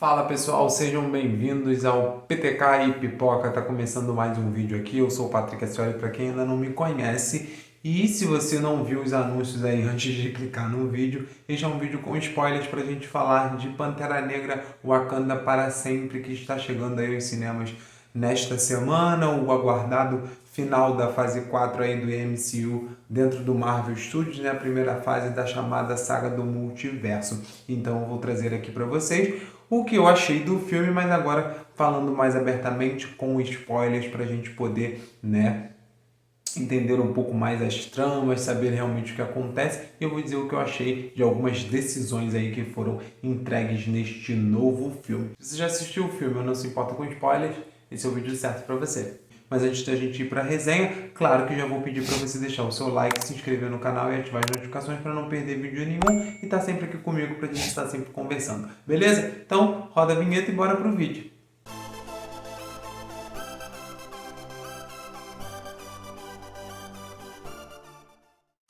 Fala pessoal, sejam bem-vindos ao PTK e Pipoca. Tá começando mais um vídeo aqui. Eu sou o Patrick Ascioli, para quem ainda não me conhece. E se você não viu os anúncios aí antes de clicar no vídeo, este é um vídeo com spoilers para a gente falar de Pantera Negra Wakanda para Sempre, que está chegando aí aos cinemas nesta semana, o aguardado final da fase 4 aí do MCU dentro do Marvel Studios, né? A primeira fase da chamada saga do multiverso. Então eu vou trazer aqui para vocês o que eu achei do filme, mas agora falando mais abertamente com spoilers para a gente poder, né, entender um pouco mais as tramas, saber realmente o que acontece. Eu vou dizer o que eu achei de algumas decisões aí que foram entregues neste novo filme. Se você já assistiu o filme ou não se importa com spoilers, esse é o vídeo certo para você. Mas antes da gente ir para a resenha, claro que já vou pedir para você deixar o seu like, se inscrever no canal e ativar as notificações para não perder vídeo nenhum e estar sempre aqui comigo para a gente estar sempre conversando. Beleza? Então, roda a vinheta e bora pro vídeo.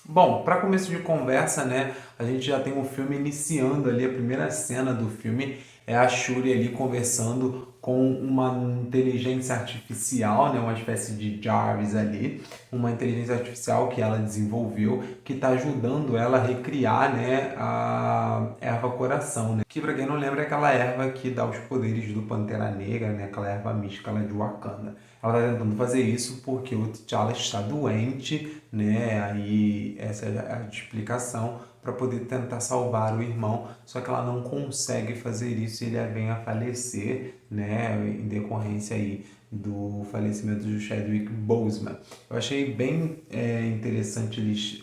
Bom, para começo de conversa, né, a gente já tem o filme iniciando ali, a primeira cena do filme é a Shuri ali conversando com uma inteligência artificial, né, uma espécie de Jarvis ali, uma inteligência artificial que ela desenvolveu, que está ajudando ela a recriar, né, a erva coração, né, que para quem não lembra é aquela erva que dá os poderes do Pantera Negra, né, aquela erva mística lá de Wakanda. Ela está tentando fazer isso porque o T'Challa está doente, né? Aí essa é a explicação para poder tentar salvar o irmão, só que ela não consegue fazer isso e ele vem a falecer, né? Em decorrência aí do falecimento do Chadwick Boseman. Eu achei bem interessante eles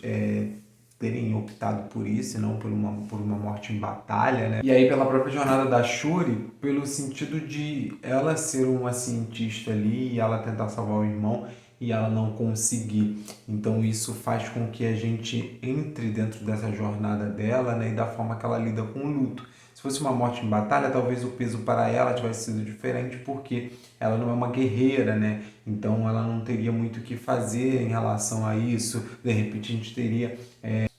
terem optado por isso, e não por uma morte em batalha, né? E aí pela própria jornada da Shuri, pelo sentido de ela ser uma cientista ali e ela tentar salvar o irmão e ela não conseguir. Então isso faz com que a gente entre dentro dessa jornada dela, né, e da forma que ela lida com o luto. Se fosse uma morte em batalha, talvez o peso para ela tivesse sido diferente, porque ela não é uma guerreira, né? Então ela não teria muito o que fazer em relação a isso. De repente a gente teria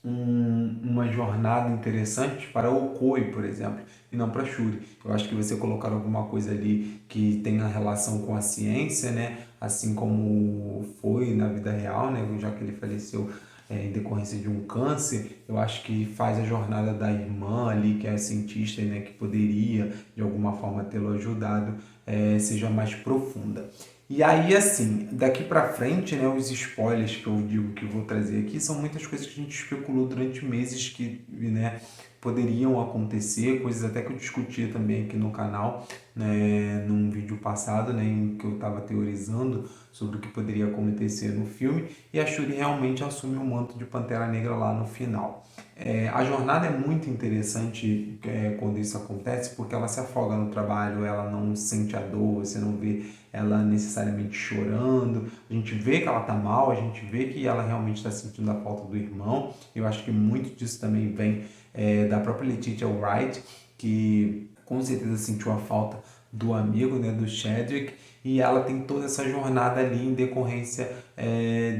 uma jornada interessante para Okoi, por exemplo, e não para Shuri. Eu acho que você colocar alguma coisa ali que tenha relação com a ciência, né, assim como foi na vida real, né, já que ele faleceu em decorrência de um câncer, eu acho que faz a jornada da irmã ali, que é a cientista, né, que poderia de alguma forma tê-lo ajudado, seja mais profunda. E aí, assim, daqui pra frente, né, os spoilers que eu digo que eu vou trazer aqui são muitas coisas que a gente especulou durante meses que, né, poderiam acontecer, coisas até que eu discutia também aqui no canal, né, num vídeo passado, né, em que eu estava teorizando sobre o que poderia acontecer no filme, e a Shuri realmente assume o manto de Pantera Negra lá no final. A jornada é muito interessante quando isso acontece, porque ela se afoga no trabalho, ela não sente a dor, você não vê ela necessariamente chorando, a gente vê que ela tá mal, a gente vê que ela realmente está sentindo a falta do irmão. Eu acho que muito disso também vem da própria Letitia Wright, que com certeza sentiu a falta do amigo, né, do Chadwick, e ela tem toda essa jornada ali em decorrência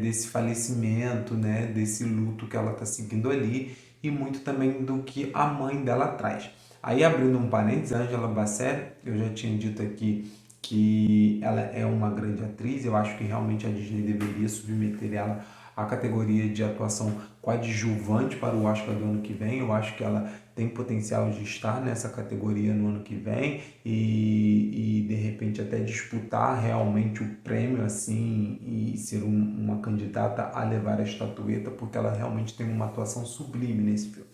desse falecimento, né, desse luto que ela está seguindo ali, e muito também do que a mãe dela traz. Aí, abrindo um parênteses, Angela Bassett, eu já tinha dito aqui que ela é uma grande atriz, eu acho que realmente a Disney deveria submeter ela à categoria de atuação coadjuvante para o Oscar do ano que vem. Eu acho que ela tem potencial de estar nessa categoria no ano que vem e de repente até disputar realmente o prêmio assim e ser uma candidata a levar a estatueta, porque ela realmente tem uma atuação sublime nesse filme.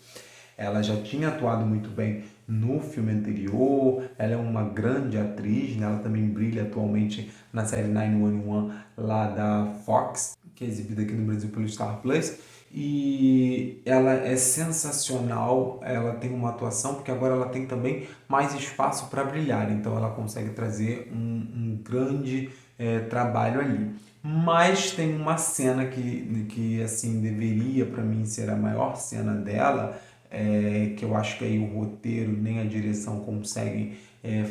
Ela já tinha atuado muito bem no filme anterior, ela é uma grande atriz, né? Ela também brilha atualmente na série 911 lá da Fox, que é exibida aqui no Brasil pelo Star Plus. E ela é sensacional, ela tem uma atuação, porque agora ela tem também mais espaço para brilhar, então ela consegue trazer um grande trabalho ali. Mas tem uma cena que assim, deveria para mim ser a maior cena dela, que eu acho que aí o roteiro nem a direção conseguem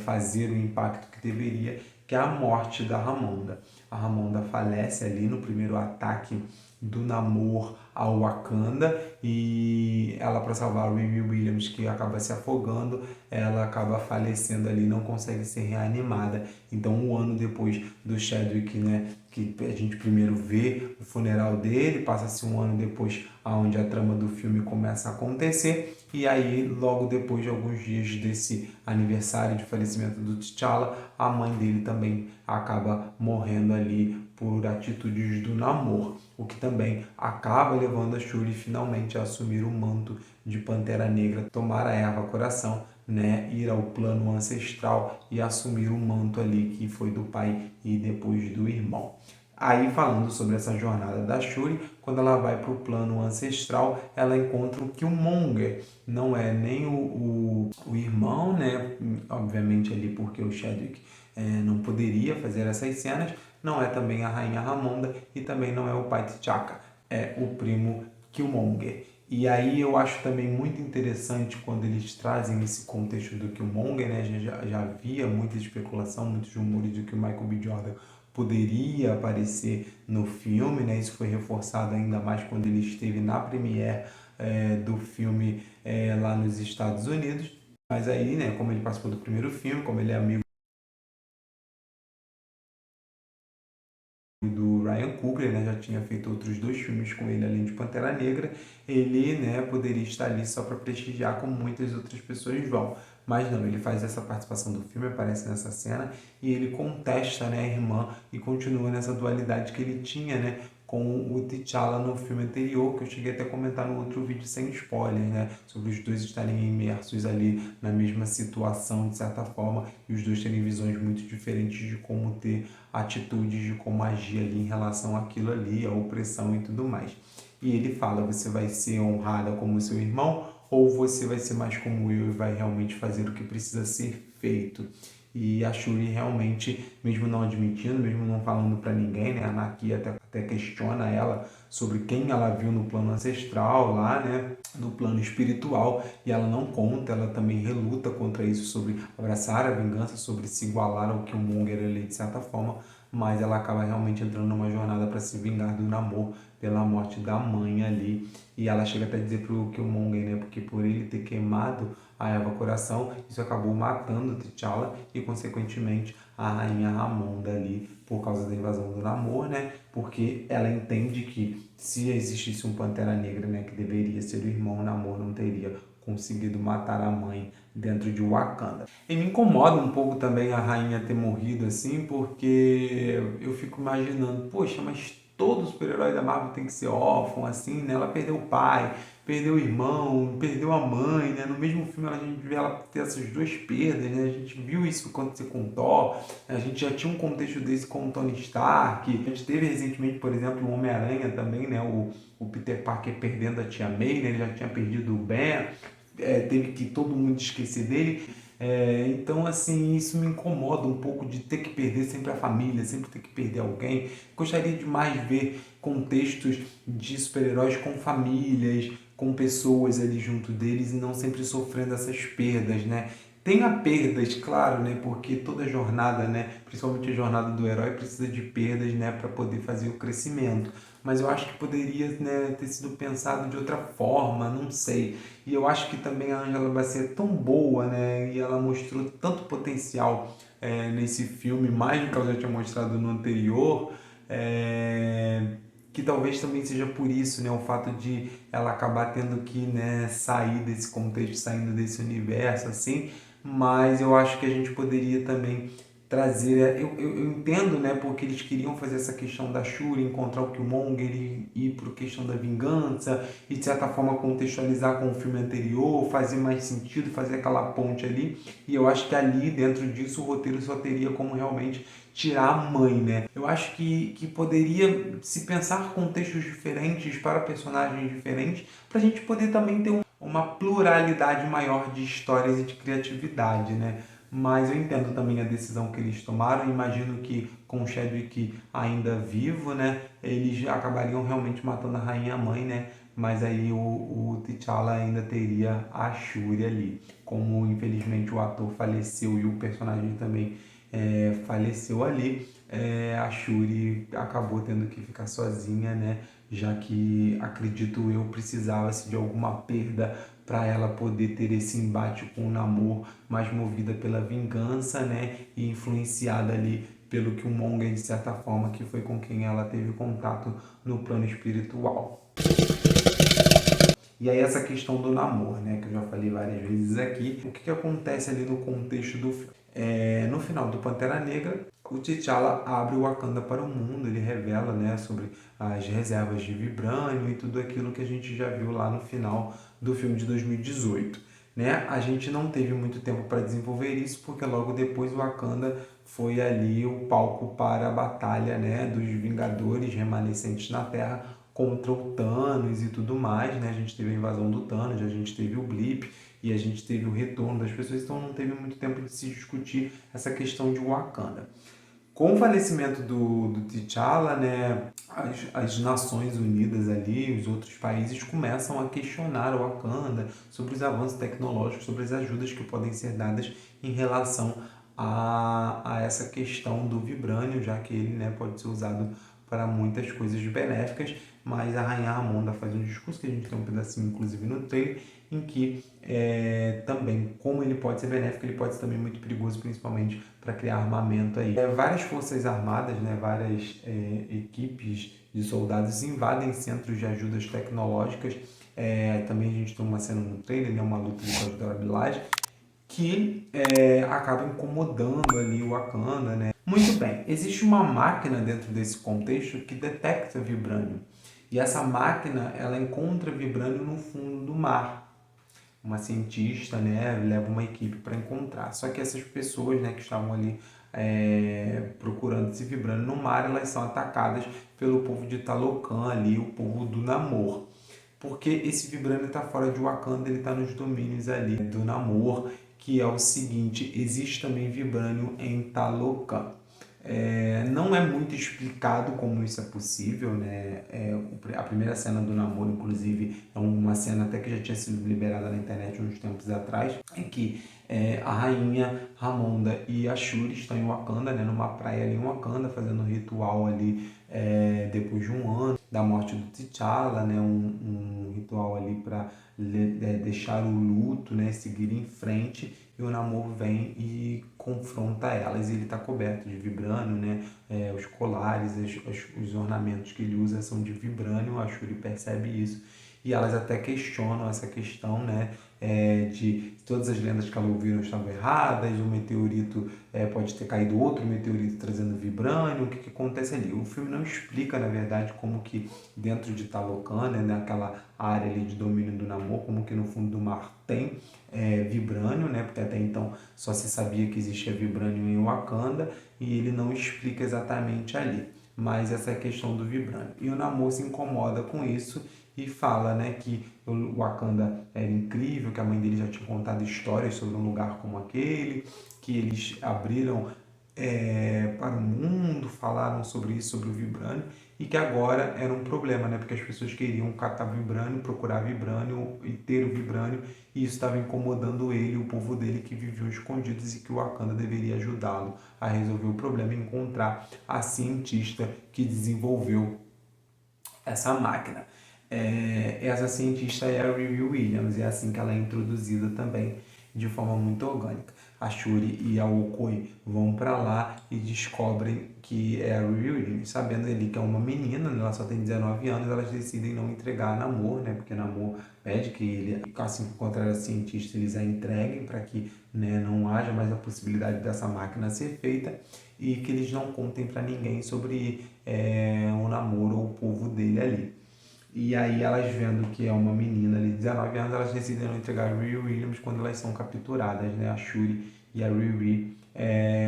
fazer o impacto que deveria, que é a morte da Ramonda. A Ramonda falece ali no primeiro ataque do Namor ao Wakanda, e ela, para salvar o Riri Williams, que acaba se afogando, ela acaba falecendo ali, não consegue ser reanimada. Então, um ano depois do Chadwick, né, que a gente primeiro vê o funeral dele, passa-se um ano depois, aonde a trama do filme começa a acontecer, e aí logo depois de alguns dias desse aniversário de falecimento do T'Challa, a mãe dele também acaba morrendo ali por atitudes do Namor, o que também acaba levando a Shuri finalmente a assumir o manto de Pantera Negra, tomar a erva coração, né, ir ao plano ancestral e assumir o manto ali que foi do pai e depois do irmão. Aí, falando sobre essa jornada da Shuri, quando ela vai para o plano ancestral, ela encontra o Killmonger. Não é nem o irmão, né? Obviamente ali porque o Chadwick não poderia fazer essas cenas. Não é também a Rainha Ramonda e também não é o pai T'Chaka. É o primo Killmonger. E aí eu acho também muito interessante quando eles trazem esse contexto do Killmonger, né? A gente já havia muita especulação, muitos rumores de que o Michael B. Jordan poderia aparecer no filme, né? Isso foi reforçado ainda mais quando ele esteve na premiere do filme lá nos Estados Unidos. Mas aí, né, como ele participou do primeiro filme, como ele é amigo do Ryan Coogler, né, já tinha feito outros 2 filmes com ele, além de Pantera Negra, ele, né, poderia estar ali só para prestigiar, como muitas outras pessoas vão. Mas não, ele faz essa participação do filme, aparece nessa cena, e ele contesta, né, a irmã e continua nessa dualidade que ele tinha, né, com o T'Challa no filme anterior, que eu cheguei até a comentar no outro vídeo sem spoiler, né, sobre os dois estarem imersos ali na mesma situação, de certa forma, e os dois terem visões muito diferentes de como ter atitudes, de como agir ali em relação àquilo ali, a opressão e tudo mais. E ele fala, você vai ser honrada como seu irmão ou você vai ser mais como eu e vai realmente fazer o que precisa ser feito. E a Shuri realmente, mesmo não admitindo, mesmo não falando para ninguém, né, a Nakia até questiona ela sobre quem ela viu no plano ancestral lá, né, no plano espiritual, e ela não conta, ela também reluta contra isso, sobre abraçar a vingança, sobre se igualar ao Killmonger ali de certa forma, mas ela acaba realmente entrando numa jornada para se vingar do Namor pela morte da mãe ali, e ela chega até a dizer pro Killmonger, né, porque por ele ter queimado a Eva Coração, isso acabou matando T'Challa e consequentemente a rainha Ramonda ali por causa da invasão do Namor, né, porque ela entende que se existisse um Pantera Negra, né, que deveria ser o irmão, o Namor não teria conseguido matar a mãe dentro de Wakanda. E me incomoda um pouco também a rainha ter morrido assim, porque eu fico imaginando, poxa, mas todo super-herói da Marvel tem que ser órfão, assim, né? Ela perdeu o pai, perdeu o irmão, perdeu a mãe, né? No mesmo filme a gente vê ela ter essas 2 perdas, né? A gente viu isso acontecer com o Thor, a gente já tinha um contexto desse com o Tony Stark, a gente teve recentemente, por exemplo, o Homem-Aranha também, né? O Peter Parker perdendo a tia May, né? Ele já tinha perdido o Ben, teve que todo mundo esquecer dele. Então, assim, isso me incomoda um pouco de ter que perder sempre a família, sempre ter que perder alguém. Gostaria de mais ver contextos de super-heróis com famílias, com pessoas ali junto deles e não sempre sofrendo essas perdas, né? Tenha perdas, claro, né? Porque toda jornada, né? Principalmente a jornada do herói, precisa de perdas, né? Para poder fazer o crescimento. Mas eu acho que poderia, né, ter sido pensado de outra forma, não sei. E eu acho que também a Angela Bassett é tão boa, né? E ela mostrou tanto potencial nesse filme, mais do que ela já tinha mostrado no anterior, que talvez também seja por isso, né? O fato de ela acabar tendo que, né, sair desse contexto, saindo desse universo, assim. Mas eu acho que a gente poderia também trazer. Eu entendo, né, porque eles queriam fazer essa questão da Shuri, encontrar o Killmonger e ir para a questão da vingança e de certa forma contextualizar com o filme anterior, fazer mais sentido, fazer aquela ponte ali. E eu acho que ali, dentro disso, o roteiro só teria como realmente tirar a mãe, né? Eu acho que poderia se pensar contextos diferentes para personagens diferentes, para a gente poder também ter uma pluralidade maior de histórias e de criatividade, né? Mas eu entendo também a decisão que eles tomaram. Imagino que com o Chadwick ainda vivo, né, eles acabariam realmente matando a rainha mãe, né? Mas aí o T'Challa ainda teria a Shuri ali. Como infelizmente o ator faleceu e o personagem também faleceu ali, a Shuri acabou tendo que ficar sozinha, né, já que, acredito eu, precisava-se de alguma perda para ela poder ter esse embate com o Namor, mais movida pela vingança, né, e influenciada ali pelo Killmonger, de certa forma, que foi com quem ela teve contato no plano espiritual. E aí essa questão do namoro, né, que eu já falei várias vezes aqui, o que acontece ali no contexto do filme? No final do Pantera Negra, o T'Challa abre o Wakanda para o mundo, ele revela, né, sobre as reservas de vibrânio e tudo aquilo que a gente já viu lá no final do filme de 2018. Né? A gente não teve muito tempo para desenvolver isso, porque logo depois o Wakanda foi ali o palco para a batalha, né, dos Vingadores remanescentes na Terra contra o Thanos e tudo mais, né? A gente teve a invasão do Thanos, a gente teve o Blip e a gente teve o retorno das pessoas, então não teve muito tempo de se discutir essa questão de Wakanda. Com o falecimento do T'Challa, né, as Nações Unidas ali, os outros países começam a questionar o Wakanda sobre os avanços tecnológicos, sobre as ajudas que podem ser dadas em relação a essa questão do vibrânio, já que ele, né, pode ser usado para muitas coisas benéficas, mas a Rainha Ramonda faz um discurso, que a gente tem um pedacinho inclusive no trailer, em que também, como ele pode ser benéfico, ele pode ser também muito perigoso, principalmente para criar armamento aí. Várias forças armadas, né, várias equipes de soldados invadem centros de ajudas tecnológicas. Também a gente tem uma cena no trailer, né, uma luta de Dora Milaje, que acaba incomodando ali o Wakanda, né? Muito bem, existe uma máquina dentro desse contexto que detecta vibrânio. E essa máquina, ela encontra vibrânio no fundo do mar. Uma cientista, né, leva uma equipe para encontrar. Só que essas pessoas, né, que estavam ali procurando esse vibrânio no mar, elas são atacadas pelo povo de Talocan ali, o povo do Namor. Porque esse vibrânio está fora de Wakanda, ele está nos domínios ali do Namor, que é o seguinte, existe também vibrânio em Talocan. Não é muito explicado como isso é possível, né? A primeira cena do namoro, inclusive, é uma cena até que já tinha sido liberada na internet uns tempos atrás, em que a rainha Ramonda e a Shuri estão em Wakanda, né? Numa praia ali em Wakanda, fazendo um ritual ali depois de um ano da morte do T'Challa, né? Um ritual ali para deixar o luto, né? Seguir em frente, e o Namor vem e confronta elas, e ele está coberto de vibrânio, né? Os colares, os ornamentos que ele usa são de vibrânio, a Shuri percebe isso, e elas até questionam essa questão, né? De todas as lendas que ela ouviram estavam erradas, o meteorito pode ter caído outro meteorito trazendo vibrânio, o que acontece ali? O filme não explica, na verdade, como que dentro de Talocan, né, naquela área ali de domínio do Namor, como que no fundo do mar tem vibrânio, né, porque até então só se sabia que existia vibrânio em Wakanda, e ele não explica exatamente ali, mas essa é a questão do vibrânio. E o Namor se incomoda com isso e fala, né, que o Wakanda era incrível, que a mãe dele já tinha contado histórias sobre um lugar como aquele, que eles abriram para o mundo, falaram sobre isso, sobre o vibrânio, e que agora era um problema, né? Porque as pessoas queriam catar vibrânio, procurar vibrânio e ter o vibrânio, e isso estava incomodando ele, o povo dele, que viviam escondidos, e que o Wakanda deveria ajudá-lo a resolver o problema e encontrar a cientista que desenvolveu essa máquina. Essa cientista é a Riri Williams, e é assim que ela é introduzida também de forma muito orgânica. A Shuri e a Okoye vão para lá e descobrem que é a Riri Williams, sabendo ele que é uma menina, ela só tem 19 anos, elas decidem não entregar a Namor, né, porque Namor pede que ele, assim que encontrar a cientista, eles a entreguem para que, né, não haja mais a possibilidade dessa máquina ser feita, e que eles não contem para ninguém sobre o namoro ou o povo dele ali. E aí elas vendo que é uma menina ali de 19 anos, elas decidem não entregar a Riri Williams quando elas são capturadas, né? A Shuri e a Riri,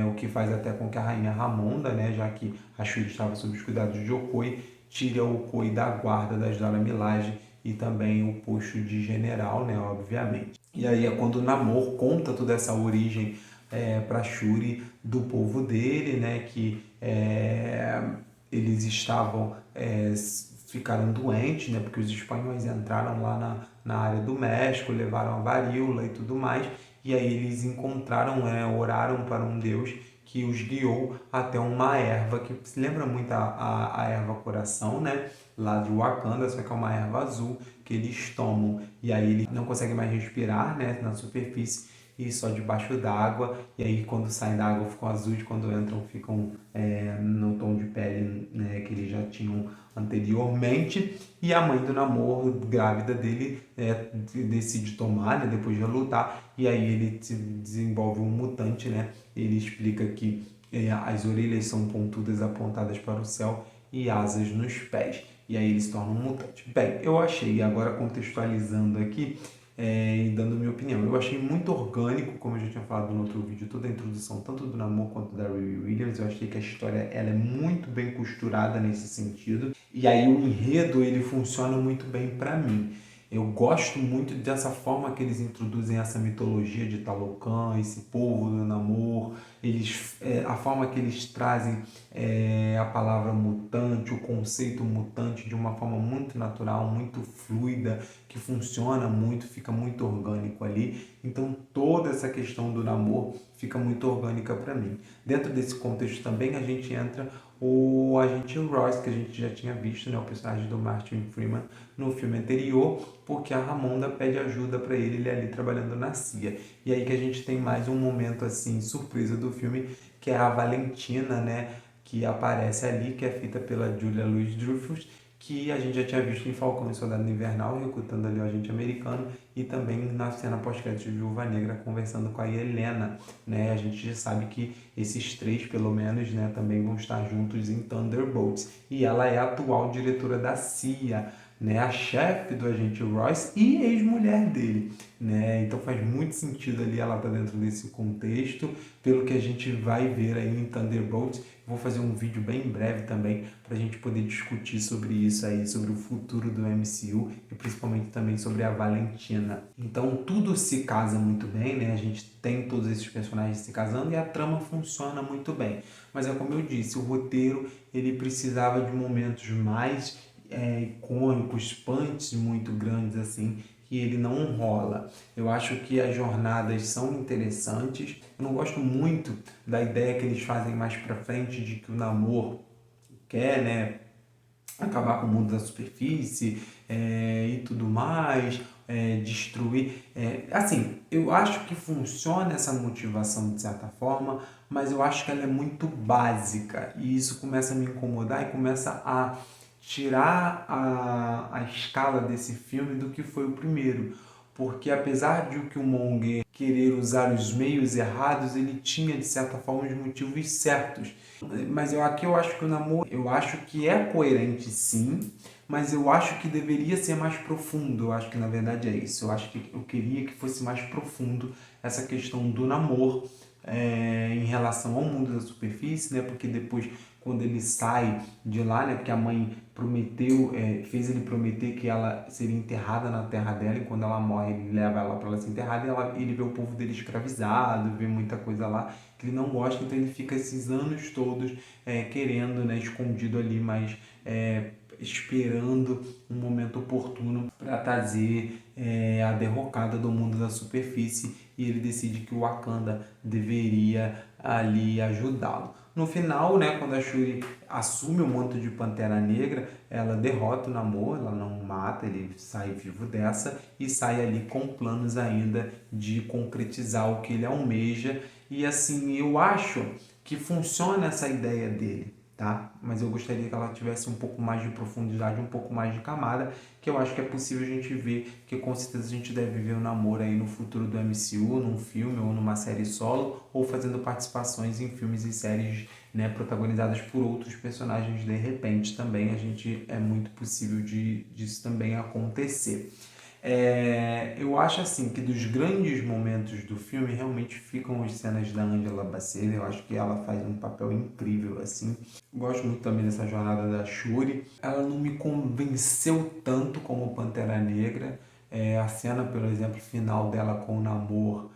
o que faz até com que a rainha Ramonda, né? Já que a Shuri estava sob os cuidados de Okoye, tire a Okoye da guarda das Dora Milaje e também o posto de general, né? Obviamente. E aí é quando o Namor conta toda essa origem para Shuri do povo dele, né? Que eles estavam ficaram doentes, né, porque os espanhóis entraram lá na área do México, levaram a varíola e tudo mais, e aí eles encontraram, oraram para um deus que os guiou até uma erva que se lembra muito a erva coração, né? Lá de Wakanda, só que é uma erva azul que eles tomam e aí eles não conseguem mais respirar, né, na superfície e só debaixo d'água, e aí quando saem da água ficam azuis, quando entram ficam no tom de pele, né, que eles já tinham anteriormente, e a mãe do Namor, grávida dele, decide tomar, né, depois de lutar, e aí ele desenvolve um mutante, né, ele explica que as orelhas são pontudas apontadas para o céu e asas nos pés, e aí ele se torna um mutante. Bem, eu achei, agora contextualizando aqui, e dando minha opinião. Eu achei muito orgânico, como eu já tinha falado no outro vídeo, toda a introdução, tanto do Namor quanto da Riri Williams. Eu achei que a história ela é muito bem costurada nesse sentido. E aí o enredo ele funciona muito bem para mim. Eu gosto muito dessa forma que eles introduzem essa mitologia de Talocan, esse povo do Namor, a forma que eles trazem a palavra mutante, o conceito mutante de uma forma muito natural, muito fluida, que funciona muito, fica muito orgânico ali. Então toda essa questão do Namor fica muito orgânica para mim. Dentro desse contexto também a gente entra o agente Royce, que a gente já tinha visto, né, o personagem do Martin Freeman no filme anterior, porque a Ramonda pede ajuda para ele ali trabalhando na CIA. E aí que a gente tem mais um momento assim, surpresa do filme, que é a Valentina, né, que aparece ali, que é feita pela Julia Louis-Dreyfus, que a gente já tinha visto em Falcão e Soldado Invernal, recrutando ali o agente americano, e também na cena pós-crédito de Viúva Negra, conversando com a Helena, né? A gente já sabe que esses três, pelo menos, né, também vão estar juntos em Thunderbolts. E ela é a atual diretora da CIA, né, a chefe do agente Royce e ex-mulher dele, né? Então faz muito sentido ali ela estar dentro desse contexto, pelo que a gente vai ver aí em Thunderbolts. Vou fazer um vídeo bem breve também para a gente poder discutir sobre isso aí, sobre o futuro do MCU e principalmente também sobre a Valentina. Então tudo se casa muito bem, né? A gente tem todos esses personagens se casando e a trama funciona muito bem. Mas é como eu disse, o roteiro ele precisava de momentos mais icônicos, punches muito grandes assim, que ele não rola. Eu acho que as jornadas são interessantes. Eu não gosto muito da ideia que eles fazem mais pra frente de que o Namor quer, né, acabar com o mundo da superfície e tudo mais, destruir. Assim, eu acho que funciona essa motivação de certa forma, mas eu acho que ela é muito básica e isso começa a me incomodar e começa a tirar a escala desse filme do que foi o primeiro. Porque apesar de o Killmonger querer usar os meios errados, ele tinha de certa forma os motivos certos. Mas aqui eu acho que o Namor, eu acho que é coerente sim, mas eu acho que deveria ser mais profundo. Eu acho que na verdade é isso. Eu acho que eu queria que fosse mais profundo essa questão do Namor em relação ao mundo da superfície, né? Porque depois, quando ele sai de lá, né? Porque a mãe prometeu, fez ele prometer que ela seria enterrada na terra dela e quando ela morre ele leva ela para ela ser enterrada e ele vê o povo dele escravizado, vê muita coisa lá que ele não gosta, então ele fica esses anos todos querendo, né? Escondido ali, mas esperando um momento oportuno para trazer a derrocada do mundo da superfície e ele decide que o Wakanda deveria ali ajudá-lo. No final, né, quando a Shuri assume o manto de Pantera Negra, ela derrota o Namor, ela não mata, ele sai vivo dessa e sai ali com planos ainda de concretizar o que ele almeja. E assim, eu acho que funciona essa ideia dele, tá? Mas eu gostaria que ela tivesse um pouco mais de profundidade, um pouco mais de camada, que eu acho que é possível a gente ver, que com certeza a gente deve ver o Namor aí no futuro do MCU, num filme ou numa série solo, ou fazendo participações em filmes e séries, né, protagonizadas por outros personagens de repente também, a gente é muito possível disso também acontecer. Eu acho assim que dos grandes momentos do filme realmente ficam as cenas da Angela Bassett. Eu acho que ela faz um papel incrível assim. Gosto muito também dessa jornada da Shuri. Ela não me convenceu tanto como Pantera Negra. A cena, por exemplo, final dela com o Namor,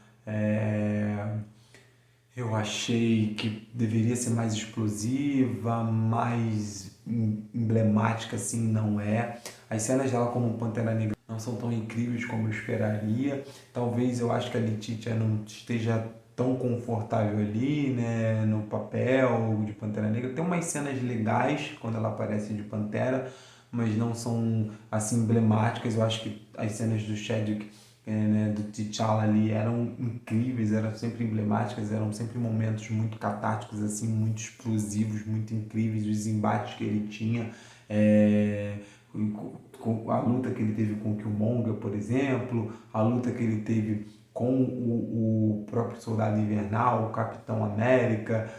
eu achei que deveria ser mais explosiva, mais emblemática, assim, não é. As cenas dela como Pantera Negra não são tão incríveis como eu esperaria. Talvez eu acho que a Letitia não esteja tão confortável ali, né, no papel de Pantera Negra. Tem umas cenas legais quando ela aparece de Pantera, mas não são assim emblemáticas. Eu acho que as cenas do Chadwick, né, do T'Challa ali eram incríveis, eram sempre emblemáticas, eram sempre momentos muito catárticos, assim, muito explosivos, muito incríveis, os embates que ele tinha, é, com a luta que ele teve com o Killmonger, por exemplo, a luta que ele teve com o próprio Soldado Invernal, o Capitão América,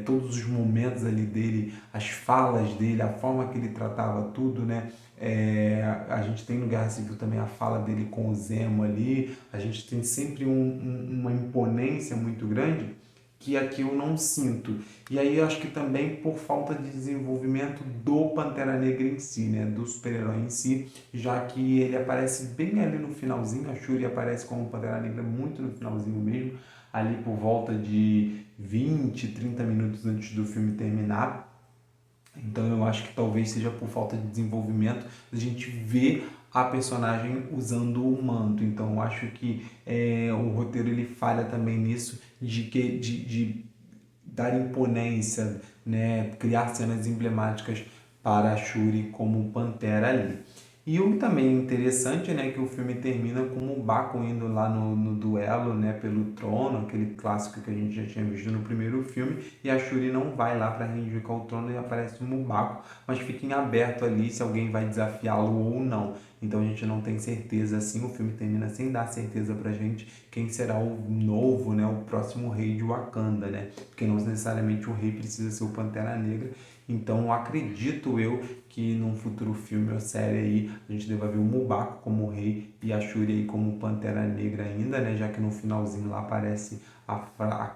todos os momentos ali dele, as falas dele, a forma que ele tratava tudo, né? A gente tem no Guerra Civil também a fala dele com o Zemo ali, a gente tem sempre uma imponência muito grande que aqui eu não sinto. E aí eu acho que também por falta de desenvolvimento do Pantera Negra em si, né, do super-herói em si, já que ele aparece bem ali no finalzinho, a Shuri aparece como Pantera Negra muito no finalzinho mesmo, ali por volta de 20, 30 minutos antes do filme terminar. Então eu acho que talvez seja por falta de desenvolvimento a gente vê a personagem usando o manto. Então eu acho que o roteiro ele falha também nisso de dar imponência, né, criar cenas emblemáticas para a Shuri como Pantera ali. E o também interessante, né, que o filme termina com o Baco indo lá no duelo, né, pelo trono, aquele clássico que a gente já tinha visto no primeiro filme, e a Shuri não vai lá para reivindicar o trono e aparece o Mbaku, mas fica em aberto ali se alguém vai desafiá-lo ou não. Então a gente não tem certeza assim, o filme termina sem dar certeza pra gente quem será o novo, né, o próximo rei de Wakanda, né? Porque não necessariamente o rei precisa ser o Pantera Negra. Então acredito eu que num futuro filme ou série aí a gente deva ver o M'Baku como rei e a Shuri aí como Pantera Negra ainda, né? Já que no finalzinho lá aparece a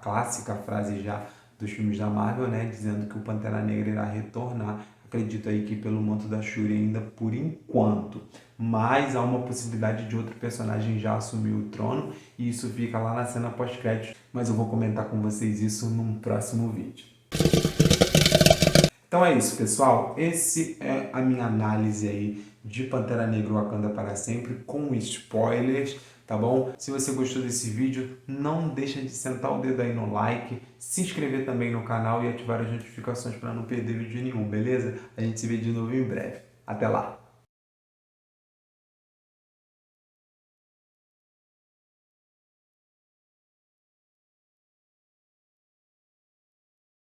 clássica frase já dos filmes da Marvel, né? Dizendo que o Pantera Negra irá retornar. Acredito aí que pelo manto da Shuri ainda por enquanto. Mas há uma possibilidade de outro personagem já assumir o trono e isso fica lá na cena pós-crédito. Mas eu vou comentar com vocês isso num próximo vídeo. Então é isso, pessoal. Esse é a minha análise aí de Pantera Negra Wakanda para sempre, com spoilers, tá bom? Se você gostou desse vídeo, não deixa de sentar o dedo aí no like, se inscrever também no canal e ativar as notificações para não perder vídeo nenhum, beleza? A gente se vê de novo em breve. Até lá!